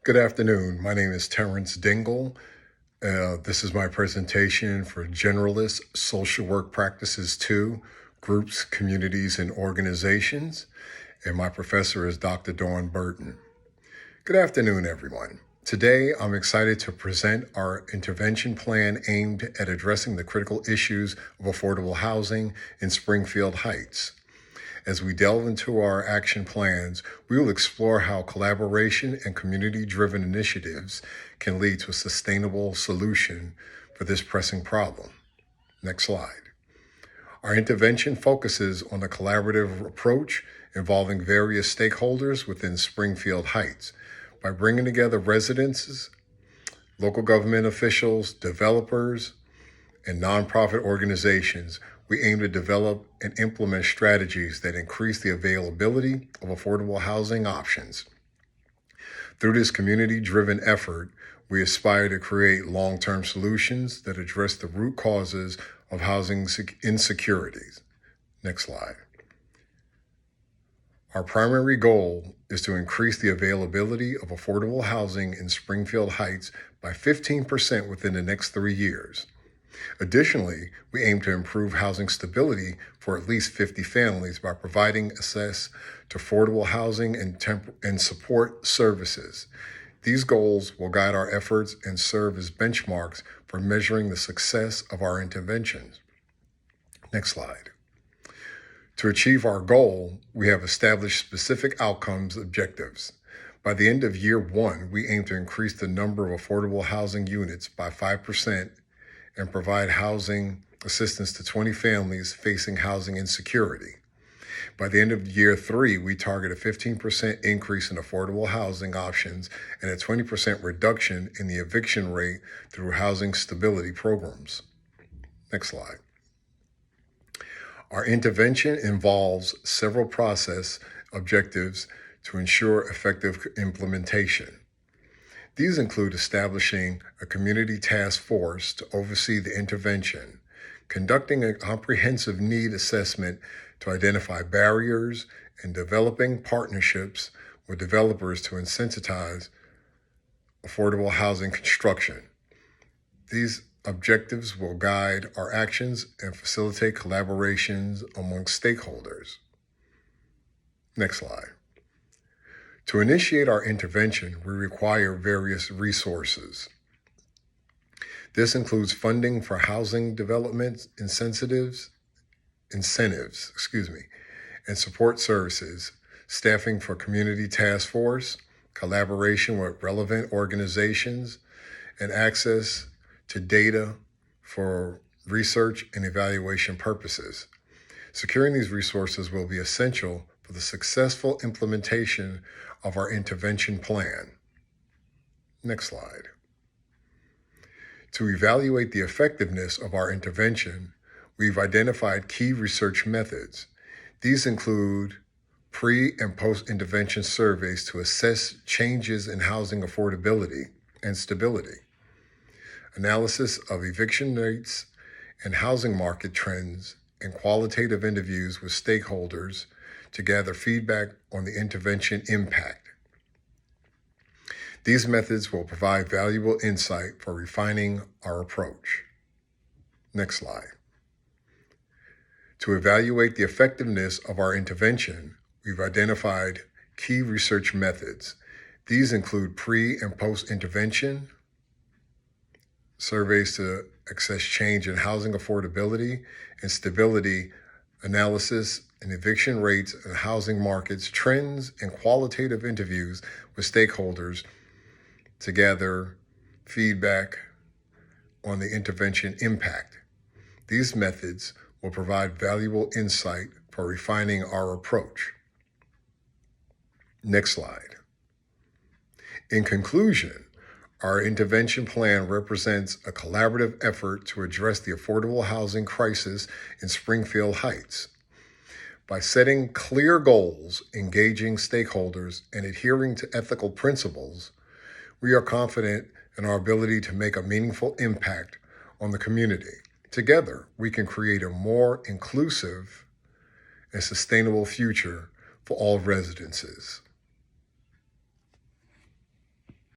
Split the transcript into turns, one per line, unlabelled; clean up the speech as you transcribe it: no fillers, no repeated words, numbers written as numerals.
Good afternoon. My name is Terrence Dingle. This is my presentation for Generalist Social Work Practices 2, Groups, Communities, and Organizations. And my professor is Dr. Dawn Burton. Good afternoon, everyone. Today, I'm excited to present our intervention plan aimed at addressing the critical issues of affordable housing in Springfield Heights. As we delve into our action plans, we will explore how collaboration and community-driven initiatives can lead to a sustainable solution for this pressing problem. Next slide. Our intervention focuses on a collaborative approach involving various stakeholders within Springfield Heights by bringing together residents, local government officials, developers, and nonprofit organizations. We aim to develop and implement strategies that increase the availability of affordable housing options. Through this community-driven effort, we aspire to create long-term solutions that address the root causes of housing insecurities. Next slide. Our primary goal is to increase the availability of affordable housing in Springfield Heights by 15% within the next 3 years. Additionally, we aim to improve housing stability for at least 50 families by providing access to affordable housing and support services. These goals will guide our efforts and serve as benchmarks for measuring the success of our interventions. Next slide. To achieve our goal, we have established specific outcomes objectives. By the end of year 1, we aim to increase the number of affordable housing units by 5% and provide housing assistance to 20 families facing housing insecurity. By the end of year 3, we target a 15% increase in affordable housing options and a 20% reduction in the eviction rate through housing stability programs. Next slide. Our intervention involves several process objectives to ensure effective implementation. These include establishing a community task force to oversee the intervention, conducting a comprehensive need assessment to identify barriers, and developing partnerships with developers to incentivize affordable housing construction. These objectives will guide our actions and facilitate collaborations among stakeholders. Next slide. To initiate our intervention, we require various resources. This includes funding for housing development incentives, and support services, staffing for community task force, collaboration with relevant organizations, and access to data for research and evaluation purposes. Securing these resources will be essential for the successful implementation of our intervention plan. Next slide. To evaluate the effectiveness of our intervention, we've identified key research methods. These include pre- and post-intervention surveys to assess changes in housing affordability and stability, analysis of eviction rates and housing market trends, and qualitative interviews with stakeholders to gather feedback on the intervention impact. These methods will provide valuable insight for refining our approach. Next slide. To evaluate the effectiveness of our intervention, we've identified key research methods. These include pre- and post-intervention surveys to assess change in housing affordability and stability, analysis and eviction rates and housing markets, trends, and qualitative interviews with stakeholders to gather feedback on the intervention impact. These methods will provide valuable insight for refining our approach. Next slide. In conclusion, our intervention plan represents a collaborative effort to address the affordable housing crisis in Springfield Heights. By setting clear goals, engaging stakeholders, and adhering to ethical principles, we are confident in our ability to make a meaningful impact on the community. Together, we can create a more inclusive and sustainable future for all residences.